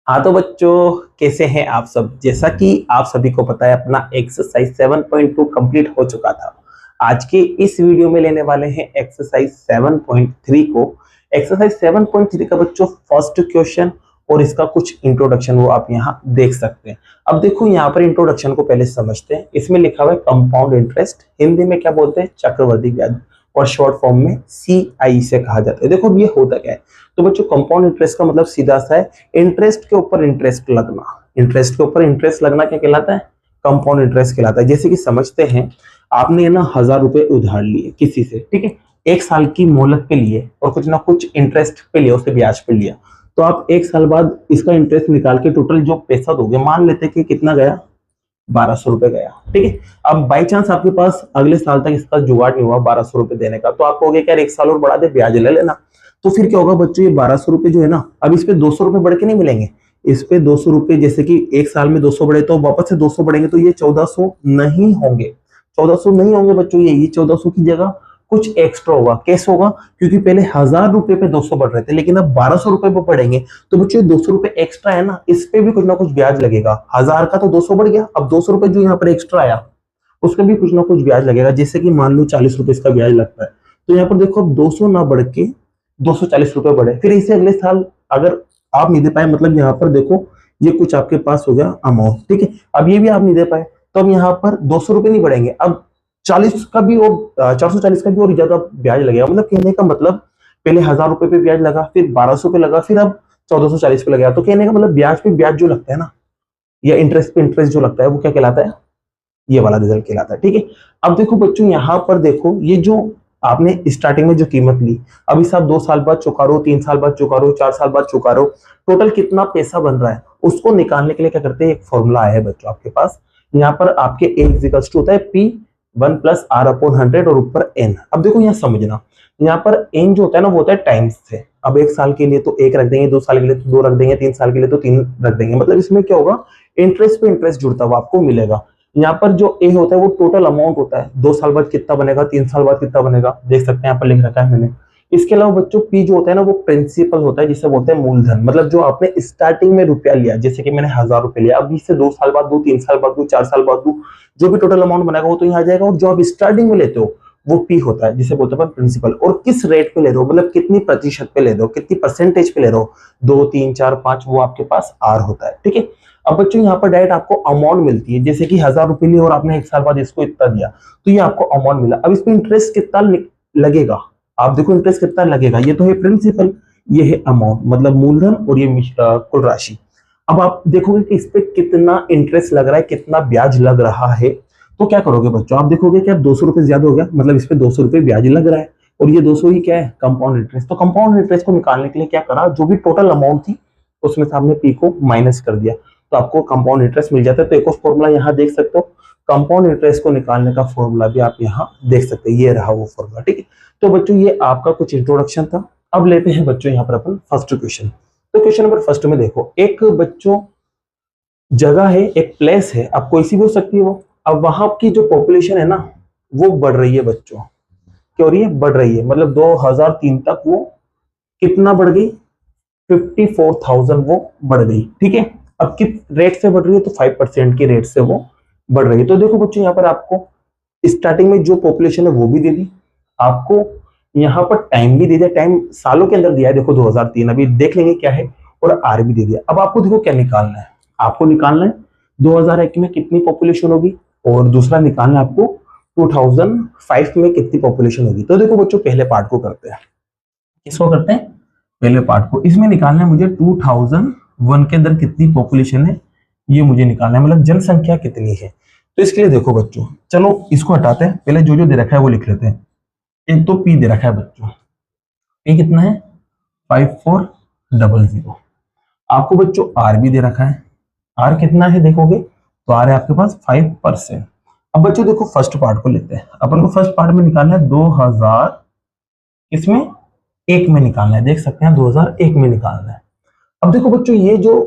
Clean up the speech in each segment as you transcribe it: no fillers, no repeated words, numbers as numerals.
हाँ तो बच्चों, कैसे हैं आप सब। जैसा कि आप सभी को पता है, अपना एक्सरसाइज 7.2 कंप्लीट हो चुका था। आज के इस वीडियो में लेने वाले हैं एक्सरसाइज 7.3 को। एक्सरसाइज 7.3 का बच्चों फर्स्ट क्वेश्चन और इसका कुछ इंट्रोडक्शन वो आप यहाँ देख सकते हैं। अब देखो, यहाँ पर इंट्रोडक्शन को पहले समझते हैं। इसमें लिखा हुआ है कंपाउंड इंटरेस्ट, हिंदी में क्या बोलते हैं, चक्रवृद्धि ब्याज, और शॉर्ट फॉर्म में CI से कहा जाता है। देखो अब ये होता क्या है। तो बच्चों, कंपाउंड इंटरेस्ट का मतलब सीधा सा है इंटरेस्ट के ऊपर इंटरेस्ट लगना। इंटरेस्ट के ऊपर इंटरेस्ट लगना क्या कहलाता है, कंपाउंड इंटरेस्ट कहलाता है। जैसे कि समझते हैं, आपने ना 1000 रुपए उधार लिए किसी से, ठीक है, एक साल की मोहलत पे लिए और कुछ ना कुछ इंटरेस्ट पे लिया, उससे ब्याज पे लिया। तो आप एक साल बाद इसका इंटरेस्ट निकाल के टोटल जो पैसा दोगे, मान लेते कि कितना गया, 1200 रुपए गया, ठीक है। अब बाई चांस आपके पास अगले साल तक इसका जुगाड़ नहीं हुआ 1200 रुपए देने का, तो आप कहोगे कि यार एक साल और बढ़ा दे, ब्याज ले लेना। तो फिर क्या होगा बच्चों, ये 1200 रुपए जो है ना, अब इस पे 200 रुपए बढ़ के नहीं मिलेंगे। इस पे 200 रुपए, जैसे कि एक साल में 200 बढ़े तो वापस से 200 बढ़ेंगे, तो ये 1400 नहीं होंगे। 1400 नहीं होंगे बच्चों, ये 1400 की जगह कुछ एक्स्ट्रा होगा। कैसे होगा, क्योंकि पहले 1000 रुपए पे 200 बढ़ रहे थे, लेकिन अब 1200 रुपए पे बढ़ेंगे। तो बच्चों 200 रुपए एक्स्ट्रा है ना, इस पे भी कुछ ना कुछ ब्याज लगेगा। 1000 का तो 200 बढ़ गया, अब 200 रुपए जो यहाँ पर एक्स्ट्रा आया उसका भी कुछ ना कुछ ब्याज लगेगा। जैसे कि मान लो 40 रुपए इसका ब्याज लगता है, तो यहाँ पर देखो अब 200 ना बढ़ के 240 रुपए बढ़े, फिर इसे अगले साल अगर आप नहीं दे पाए, मतलब यहाँ पर देखो ये कुछ आपके पास हो गया अमाउंट, ठीक है। अब ये भी आप नहीं दे पाए, तो अब यहाँ पर 200 रुपए नहीं बढ़ेंगे, अब 40 का भी और 440 का भी और ज्यादा ब्याज लगेगा। मतलब कहने का मतलब, पहले 1000 रुपए पे ब्याज लगा, फिर 1200 पे लगा, फिर अब 1440 पे लगा। तो कहने का मतलब ब्याज पे ब्याज जो लगता है ना, या इंटरेस्ट पे इंटरेस्ट जो लगता है, वो क्या कहलाता है, ये वाला रिजल्ट कहलाता है, ठीक है। अब देखो बच्चों, यहाँ पर देखो, ये जो आपने स्टार्टिंग में जो कीमत ली, अब इसे आप 2 साल बाद चुका रहे हो, 3 साल बाद चुका रहे हो, 4 साल बाद चुका रहे हो, टोटल कितना पैसा बन रहा है उसको निकालने के लिए क्या करते हैं, एक फॉर्मूला आया है बच्चों आपके पास। यहाँ पर आपके A इक्वल्स टू होता है P1 + R/100 और ऊपर N। अब देखो यहाँ समझना, यहाँ पर N जो होता है ना, वो होता है टाइम्स से। अब एक साल के लिए तो 1 रख देंगे, 2 साल के लिए तो 2 रख देंगे, 3 साल के लिए तो 3 रख देंगे। मतलब इसमें क्या होगा, इंटरेस्ट पे इंटरेस्ट जुड़ता हुआ आपको मिलेगा। यहाँ पर जो ए होता है वो टोटल अमाउंट होता है, 2 साल बाद कितना बनेगा, 3 साल बाद कितना बनेगा, देख सकते हैं यहाँ पर लिख रखा है मैंने। इसके अलावा बच्चों पी जो होता है ना, वो प्रिंसिपल होता है, जिसे बोलते हैं मूलधन। मतलब जो आपने स्टार्टिंग में रुपया लिया, जैसे कि मैंने 1000 रुपए लिया, अब इससे 2 साल बाद दू, 3 साल बाद दू, 4 साल बाद दू, जो भी टोटल अमाउंट बनेगा वो तो यहाँ आ जाएगा। और जो आप स्टार्टिंग में लेते हो वो पी होता है, जिसे बोलते हैं प्रिंसिपल। और किस रेट पे ले रहे हो, मतलब कितनी प्रतिशत पे ले रहे हो, कितनी परसेंटेज पे ले रहे हो, 2, 3, 4, 5, वो आपके पास आर होता है, ठीक है। अब बच्चों यहाँ पर डायरेक्ट आपको अमाउंट मिलती है, जैसे कि 1000 रुपए लिए और आपने एक साल बाद इसको इतना दिया, तो ये आपको अमाउंट मिला। अब इसमें इंटरेस्ट कितना लगेगा, आप देखो इंटरेस्ट कितना लगेगा। ये तो है प्रिंसिपल, ये है अमाउंट, मतलब मूलधन, और ये कुल राशि। अब आप देखोगे कि इस पे कितना इंटरेस्ट लग रहा है, कितना ब्याज लग रहा है। तो क्या करोगे बच्चों, आप देखोगे कि अब 200 रुपए ज्यादा हो गया, मतलब इस पे 200 रुपए ब्याज लग रहा है, और ये 200 ही क्या है, कंपाउंड इंटरेस्ट। तो कंपाउंड इंटरेस्ट को निकालने के लिए क्या करा, जो भी टोटल अमाउंट थी उसमें से आपने पी को माइनस कर दिया, तो आपको कंपाउंड इंटरेस्ट मिल जाता है। तो एक और फॉर्मूला यहाँ देख सकते हो, कंपाउंड इंटरेस्ट को निकालने का फॉर्मूला भी आप यहाँ देख सकते हैं, ये रहा वो फॉर्मूला, ठीक है। तो बच्चों ये आपका कुछ इंट्रोडक्शन था। अब लेते हैं बच्चों यहाँ पर अपन फर्स्ट क्वेश्चन। तो क्वेश्चन नंबर फर्स्ट में देखो, एक बच्चों जगह है, एक प्लेस है, अब कोई सी भी हो सकती है वो। अब वहां की जो पॉपुलेशन है ना, वो बढ़ रही है बच्चों, क्या हो रही है, बढ़ रही है। मतलब 2003 तक वो कितना बढ़ गई, 54,000 वो बढ़ गई, ठीक है। अब किस रेट से बढ़ रही है, तो 5% की रेट से वो बढ़ रही है। तो देखो बच्चों, यहाँ पर आपको स्टार्टिंग में जो पॉपुलेशन है वो भी दे दी, आपको यहाँ पर टाइम भी दे दिया, टाइम सालों के अंदर दिया है, देखो 2003, अभी देख लेंगे क्या है, और आर भी दे दिया। अब आपको देखो क्या निकालना है, आपको निकालना है 2001 में कितनी पॉपुलेशन होगी, और दूसरा निकालना है आपको 2005 में कितनी पॉपुलेशन होगी। तो देखो बच्चों, पहले पार्ट को करते हैं, किसको करते हैं, पहले पार्ट को। इसमें निकालना है मुझे 2001 के अंदर कितनी पॉपुलेशन है, ये मुझे निकालना है, मतलब जनसंख्या कितनी है। तो इसके लिए देखो बच्चों, चलो इसको हटाते हैं, पहले जो जो दे रखा है वो लिख लेते हैं। एक तो पी दे रखा है बच्चों, पी कितना है, 5400। आपको बच्चों आर भी दे रखा है, आर कितना है देखोगे, तो आर है आपके पास 5%। अब बच्चों देखो फर्स्ट पार्ट को लेते हैं, अपन को फर्स्ट पार्ट में निकालना है 2000, इसमें एक में निकालना है, देख सकते हैं 2001 में निकालना है। अब देखो बच्चों, ये जो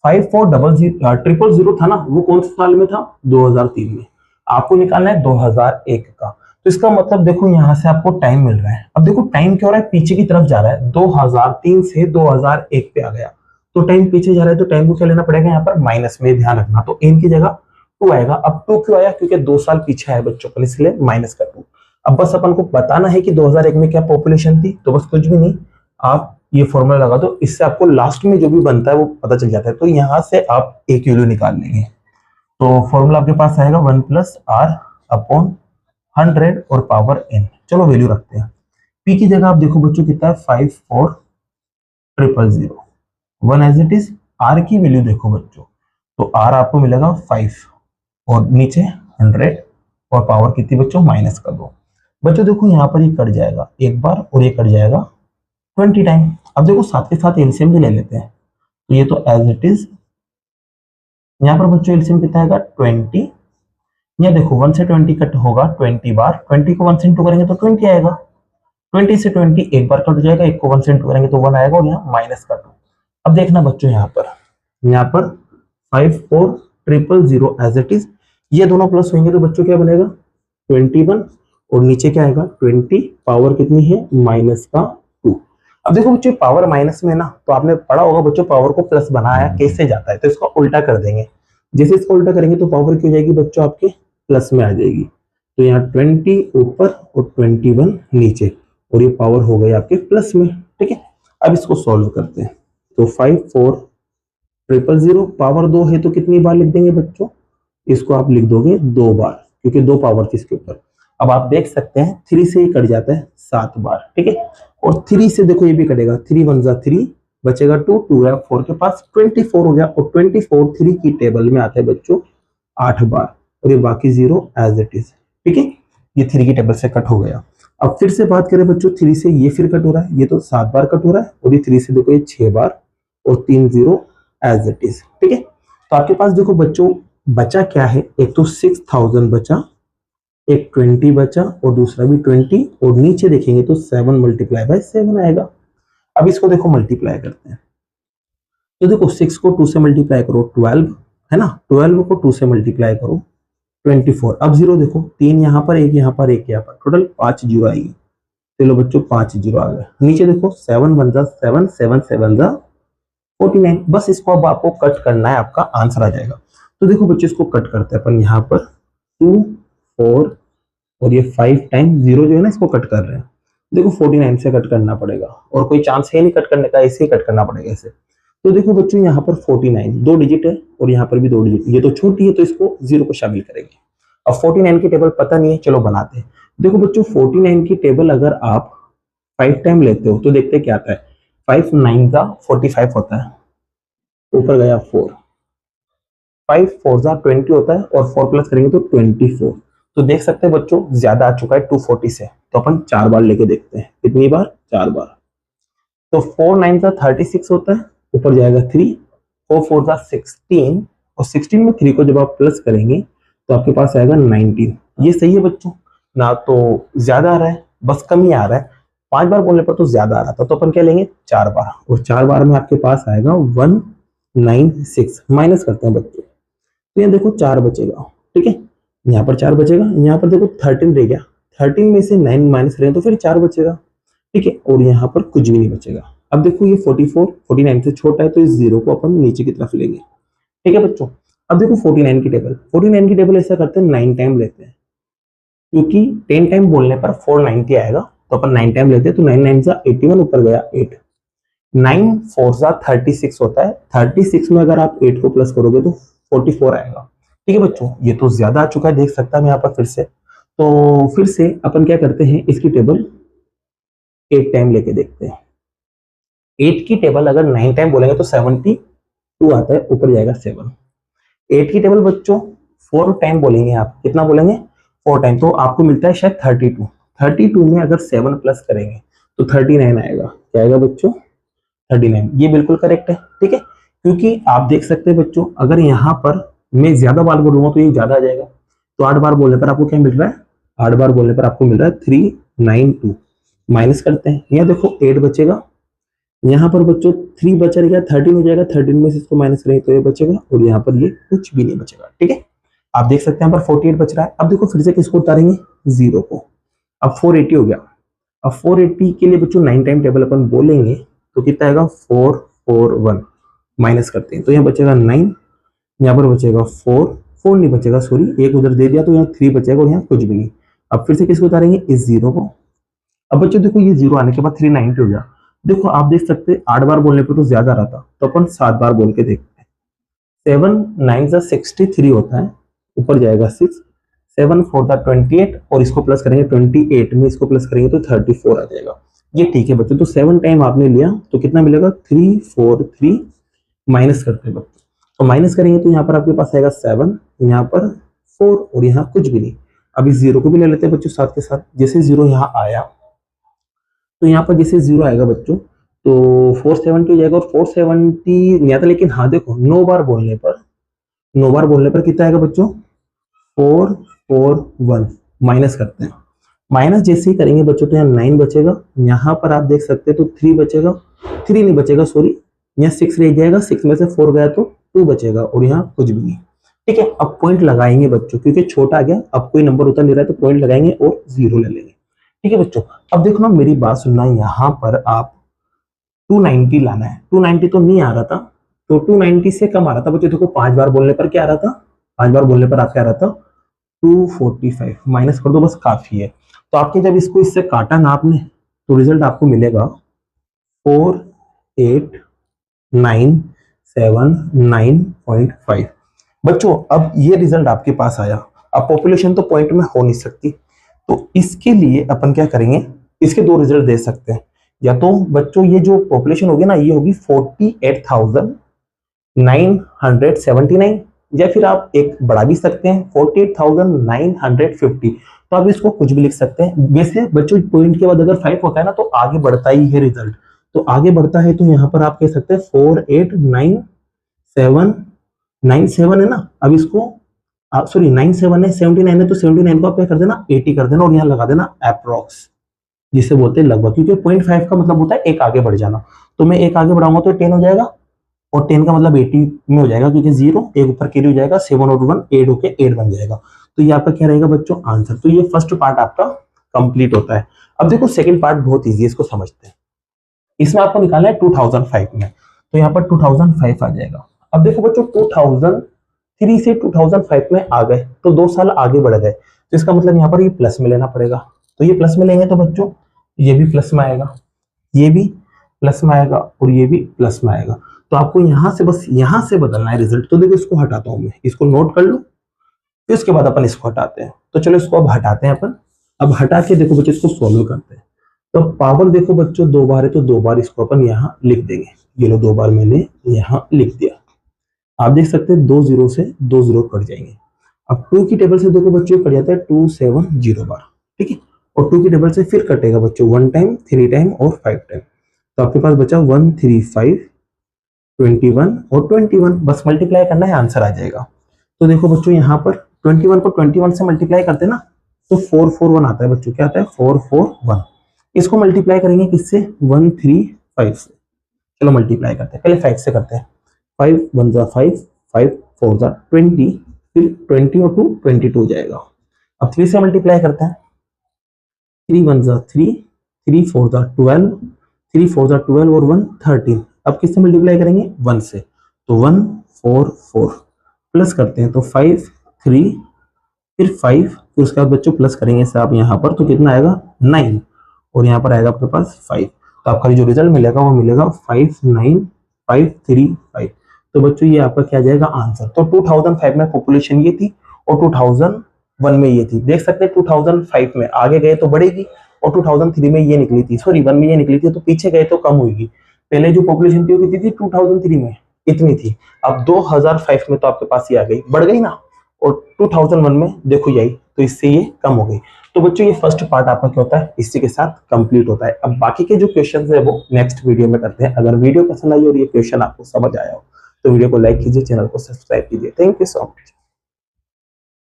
5400 था ना, वो कौन से साल में था, 2003 में। आपको निकालना है 2001 का। तो इसका मतलब देखो, यहां से आपको टाइम मिल रहा है। अब देखो टाइम क्या हो रहा है, पीछे की तरफ जा रहा है, 2003 से 2001 पे आ गया। तो टाइम पीछे जा रहा है तो टाइम को क्या लेना पड़ेगा यहाँ पर माइनस में, ध्यान रखना। तो n की जगह 2 आएगा। अब 2 क्यों आया? क्योंकि 2 साल पीछे आया बच्चों को, इसलिए माइनस का 2। अब बस अपन को बताना है कि 2001 में क्या पॉपुलेशन थी, तो बस कुछ भी नहीं, आप ये फॉर्मूला लगा दो, इससे आपको लास्ट में जो भी बनता है वो पता चल जाता है। तो यहाँ से आप एक वैल्यू निकाल लेंगे, तो फॉर्मूला आपके पास आएगा 1 + r अपॉन 100 और पावर n। चलो वैल्यू रखते हैं। p की जगह आप देखो बच्चों कितना है, 54000, 1 एज इट इज। r की वैल्यू देखो बच्चों, तो r आपको मिलेगा 5 और नीचे 100 और पावर कितनी बच्चों, माइनस का 2। बच्चों देखो यहाँ पर ये कट जाएगा एक बार और ये कट जाएगा 20 टाइम। अब देखो साथ के साथ एलसीएम भी ले लेते हैं, तो ये तो एज इट इज। यहाँ पर बच्चों एलसीएम कितना आएगा, 20। यहाँ देखो 1 से 20 कट होगा 20 बार, 20 को 1 से इंटू करेंगे तो 20 आएगा। 20 से 20 एक बार कट जाएगा, एक को 1 से इंटू करेंगे तो 1 आएगा और यहाँ माइनस का 2। अब देखना बच्चों यहाँ पर 54000 एज इट इज, ये दोनों प्लस होंगे तो बच्चों क्या बनेगा 21 और नीचे क्या आएगा 20, पावर कितनी है माइनस का 2। अब देखो बच्चों पावर माइनस में ना, तो आपने पढ़ा होगा बच्चों पावर को प्लस बनाया कैसे जाता है, तो इसको उल्टा कर देंगे। जैसे इसको उल्टा करेंगे तो पावर क्या हो जाएगी बच्चों आपके प्लस में आ जाएगी। तो यहाँ 20 ऊपर और 21 नीचे और ये पावर हो गई आपके प्लस में। ठीक है, अब इसको सॉल्व करते हैं। तो 54000 पावर 2 है तो कितनी बार लिख देंगे बच्चों, इसको आप लिख दोगे 2 बार, क्योंकि 2 पावर थी इसके ऊपर। अब आप देख सकते हैं 3 से ही कट जाता है 7 बार। ठीक है, और 3 से देखो ये भी कटेगा, 3 1 जा 3 बचेगा 2, 2 है 4 के पास, 24 हो गया। और 24 3 की टेबल में आता है बच्चों 8 बार और ये बाकी 0 एज इट इज। ठीक है, ये 3 की टेबल से कट हो गया। अब फिर से बात करें बच्चों 3 से, ये फिर कट हो रहा है, ये तो 7 बार कट हो रहा है और ये 3 से देखो ये 6 बार और 3 0 एज इट इज। ठीक है, तो आपके पास देखो बच्चों बचा क्या है, एक तो 6000 बचा, एक 20 बचा और दूसरा भी 20 और नीचे देखेंगे तो 7 × 7 आएगा। अब इसको देखो मल्टीप्लाई करते हैं, तो देखो 6 को 2 से मल्टीप्लाई करो 12 है ना, 12 को 2 से मल्टीप्लाई करो 24। अब 0 देखो, 3 यहाँ पर, एक यहाँ पर, एक यहाँ पर, टोटल 5 0 आएगी। चलो बच्चों 5 0 आ गए। नीचे देखो 7 1 जा 7, 7 7 जा 49। बस इसको अब आपको कट करना है, आपका आंसर आ जाएगा। तो देखो बच्चों इसको कट करते हैं अपन, यहाँ पर 2 4 और ये 5 टाइम 0 जो है ना इसको कट कर रहे हैं। देखो 49 से कट करना पड़ेगा और कोई चांस है नहीं कट करने का, ऐसे ही कट करना पड़ेगा ऐसे। तो देखो बच्चों यहाँ पर 49 2 डिजिट है और यहाँ पर भी 2 डिजिट, ये तो छोटी है तो इसको 0 को शामिल करेंगे। अब 49 की टेबल पता नहीं है, चलो बनाते हैं। देखो बच्चों 49 की टेबल अगर आप 5 टाइम लेते हो तो देखते क्या आता है, 5 9 का 45 होता है, ऊपर गया 4, 5 4 जा 20 होता है और 4 प्लस करेंगे तो 24। तो देख सकते हैं बच्चों ज्यादा आ चुका है 240 से, तो अपन 4 बार लेके देखते हैं, कितनी बार 4 बार। तो 4 9 का 36 होता है, ऊपर जाएगा 3, 4 4 का 16 और 16 में 3 को जब आप प्लस करेंगे तो आपके पास आएगा 19। ये सही है बच्चों ना, तो ज्यादा आ रहा है बस कम ही आ रहा है। 5 बार बोलने पर तो ज्यादा आ रहा था, तो अपन क्या लेंगे 4 बार, और 4 बार में आपके पास आएगा 196। माइनस करते हैं बच्चों, तो यहाँ देखो 4 बचेगा। ठीक है, यहाँ पर 4 बचेगा, यहाँ पर देखो 13 रह गया, 13 में से 9 माइनस करें तो फिर 4 बचेगा। ठीक है, और यहाँ पर कुछ भी नहीं बचेगा। अब देखो ये 44 49 से छोटा है तो इस 0 को अपन नीचे की तरफ लेंगे। ठीक है बच्चों, अब देखो 49 की टेबल, 49 की टेबल ऐसा करते हैं 9 टाइम लेते हैं, क्योंकि 10 टाइम बोलने पर 490 आएगा, तो अपन 9 टाइम लेते हैं। तो 9 9 जा 81, ऊपर गया 8, 9 4 जा 36 होता है, 36 में अगर आप 8 को प्लस करोगे तो 44 आएगा। ठीक है बच्चों, ये तो ज्यादा आ चुका है, देख सकता है मैं यहाँ पर फिर से। तो फिर से अपन क्या करते हैं, इसकी टेबल 8 टाइम लेके देखते हैं। 8 की टेबल अगर 9 टाइम बोलेंगे तो 72 आता है, ऊपर जाएगा 7। 8 की टेबल बच्चों 4 टाइम बोलेंगे, आप कितना बोलेंगे 4 टाइम, तो आपको मिलता है शायद 32। 32 में अगर 7 प्लस करेंगे तो 39 आएगा। क्या आएगा बच्चों 39, ये बिल्कुल करेक्ट है। ठीक है, क्योंकि आप देख सकते हैं बच्चों अगर यहाँ पर मैं ज्यादा बार बोलूंगा तो ये ज्यादा आ जाएगा। तो 8 बार बोलने पर आपको क्या मिल रहा है, 8 बार बोलने पर आपको मिल रहा है 392। माइनस करते हैं, यहाँ देखो 8 बचेगा, यहाँ पर बच्चों 3 बचा रहेगा, 13 हो जाएगा, 13 में से इसको माइनस करेंगे तो ये बचेगा और यहाँ पर ये कुछ भी नहीं बचेगा। ठीक है, आप देख सकते हैं यहाँ पर 48 बच रहा है। अब देखो फिर से किसको उतारेंगे 0 को, अब 480 हो गया। अब 480 के लिए बच्चों 9 टाइम टेबल अपन बोलेंगे तो कितना आएगा 441, माइनस करते हैं तो यहाँ बचेगा 9, यहाँ पर बचेगा 4, 4 नहीं बचेगा, सॉरी एक उधर दे दिया तो यहाँ 3 बचेगा और यहाँ कुछ भी नहीं। अब फिर से किसको उतारेंगे, इस जीरो को। अब बच्चों देखो ये जीरो आने के बाद 390 हो गया। देखो आप देख सकते हैं 8 बार बोलने पर तो ज्यादा रहा था, तो अपन 7 बार बोल के देखते हैं। 7 9 63 होता है, ऊपर जाएगा 6, 7 4 28 और इसको प्लस करेंगे 28 में, इसको प्लस करेंगे तो 34 आ जाएगा। ये ठीक है बच्चों, तो 7 टाइम आपने लिया तो कितना मिलेगा, 343। माइनस करते हैं बच्चों, तो माइनस करेंगे तो यहाँ पर आपके पास आएगा 7, यहाँ पर 4 और यहाँ कुछ भी नहीं। अब इस जीरो को भी ले लेते हैं बच्चों साथ के साथ। जैसे जीरो यहाँ आया तो यहाँ पर जैसे जीरो आएगा बच्चों तो 470 हो जाएगा, और 470 नहीं आता, लेकिन हाँ देखो 9 बार बोलने पर कितना आएगा बच्चों, 441। माइनस करते हैं, माइनस जैसे ही करेंगे बच्चों तो यहाँ 9 बचेगा, यहाँ पर आप देख सकते हैं तो 3 बचेगा, 3 नहीं बचेगा सॉरी, यहाँ 6 रह जाएगा, 6 में से 4 गया तो 2 बचेगा और यहाँ कुछ भी नहीं। ठीक है, अब पॉइंट लगाएंगे बच्चों, क्योंकि छोटा आ गया, अब कोई नंबर उतर नहीं रहा है तो पॉइंट लगाएंगे और जीरो ले लेंगे। ठीक है बच्चों, अब देखो ना मेरी बात सुनना, यहाँ पर आप 290 लाना है। 290 तो नहीं आ रहा था, तो 290 से कम आ रहा था बच्चों। देखो 5 बार बोलने पर क्या आ रहा था, 5 बार बोलने पर आपका आ रहा था 245। माइनस कर दो बस, काफी है। तो आपके जब इसको इससे काटा ना आपने तो रिजल्ट आपको मिलेगा 489795 बच्चों। अब ये रिजल्ट आपके पास आया। अब पॉपुलेशन तो पॉइंट में हो नहीं सकती, तो इसके लिए अपन क्या करेंगे, इसके दो रिजल्ट दे सकते हैं। या तो बच्चों ये जो पॉपुलेशन होगी ना ये होगी 48,979, या फिर आप एक बढ़ा भी सकते हैं 48,950। तो आप इसको कुछ भी लिख सकते हैं। वैसे बच्चों पॉइंट के बाद अगर 5 होता है ना तो आगे बढ़ता ही है रिजल्ट, तो आगे बढ़ता है तो यहाँ पर आप कह सकते हैं 48997 है ना। अब इसको सॉरी 97 है, 79 है, तो 79 को आप क्या कर देना 80 कर देना और यहाँ लगा देना अप्रोक्स, जिसे बोलते हैं लगभग, क्योंकि 0.5 का मतलब होता है एक आगे बढ़ जाना। तो मैं एक आगे बढ़ाऊंगा तो 10 हो जाएगा, और 10 का मतलब 80 में हो जाएगा, क्योंकि 0 एक ऊपर कैरी हो जाएगा, 7 और 1 8 होके 8 बन जाएगा। तो ये आपका क्या रहेगा बच्चों आंसर। तो ये फर्स्ट पार्ट आपका कंप्लीट होता है। अब देखो सेकंड पार्ट बहुत इजी है, इसको समझते हैं। इसमें आपको निकालना है 2005 में, तो यहाँ पर 2005 आ जाएगा। अब देखो बच्चों 2003 से 2005 में आ गए तो 2 साल आगे बढ़ गए, तो इसका मतलब यहाँ पर ये प्लस में लेना पड़ेगा। तो ये प्लस में लेंगे तो बच्चों ये भी प्लस में आएगा, ये भी प्लस में आएगा और ये भी प्लस में आएगा। तो आपको यहाँ से बस यहाँ से बदलना है रिजल्ट। तो देखो इसको हटाता हूं मैं, इसको नोट कर लो, फिर उसके बाद अपन इसको हटाते हैं। तो चलो इसको अब हटाते हैं अपन। अब हटा के देखो बच्चों इसको सॉल्व करते हैं। तो पावर देखो बच्चों 2 बार है तो 2 बार इसको अपन यहाँ लिख देंगे। ये लो 2 बार मैंने यहाँ लिख दिया। आप देख सकते हैं 2 0 से 2 0 कट जाएंगे। अब 2 की टेबल से देखो बच्चों कट जाता है 270 बार, ठीक है। और 2 की टेबल से फिर कटेगा बच्चों 1 टाइम, 3 टाइम और 5 टाइम। तो आपके पास बचा 135, 21 और 21। बस मल्टीप्लाई करना है, आंसर आ जाएगा। तो देखो बच्चों यहाँ पर 21 को 21 से मल्टीप्लाई करते हैं ना तो 441 आता है बच्चों। क्या आता है 441। इसको मल्टीप्लाई करेंगे किससे 135 से। चलो मल्टीप्लाई करते हैं, पहले 5 से करते हैं। 5 1 जा 5, 5 4 जा 20, फिर 20 और 2 22 हो जाएगा। अब 3 से मल्टीप्लाई करते हैं। 3 1 जा 3, 3 4 जा 12, 3 4 जा 12 और 1 13। अब किससे मल्टीप्लाई करेंगे 1 से, तो 1 4 4 प्लस करते हैं तो 5 3 फिर 5, फिर उसके बाद बच्चों प्लस करेंगे से आप यहाँ पर तो कितना आएगा 9 और यहाँ पर आएगा आपके पास 5। तो आपका जो रिजल्ट मिलेगा वो मिलेगा 59535। तो बच्चों ये आपका क्या जाएगा आंसर। तो 2005 में पॉपुलेशन ये थी और 2001 में ये थी। देख सकते हैं 2005 में आगे गए तो बढ़ेगी और 2003 में ये निकली थी, सॉरी 1 में ये निकली थी, तो पीछे गए तो कम होगी। पहले जो पॉपुलेशन थी वो कितनी थी 2003 में इतनी थी। अब 2005 में तो आपके पास ये आ गई, बढ़ गई ना, और 2001 में देखो यही, तो इससे ये कम हो गई। तो बच्चों ये फर्स्ट पार्ट आपका क्या होता है इसी के साथ कंप्लीट होता है। अब बाकी के जो क्वेश्चंस है वो नेक्स्ट वीडियो में करते हैं। अगर वीडियो पसंद आई और ये क्वेश्चन आपको समझ आया हो तो वीडियो को लाइक कीजिए, चैनल को सब्सक्राइब कीजिए। Thank you so much.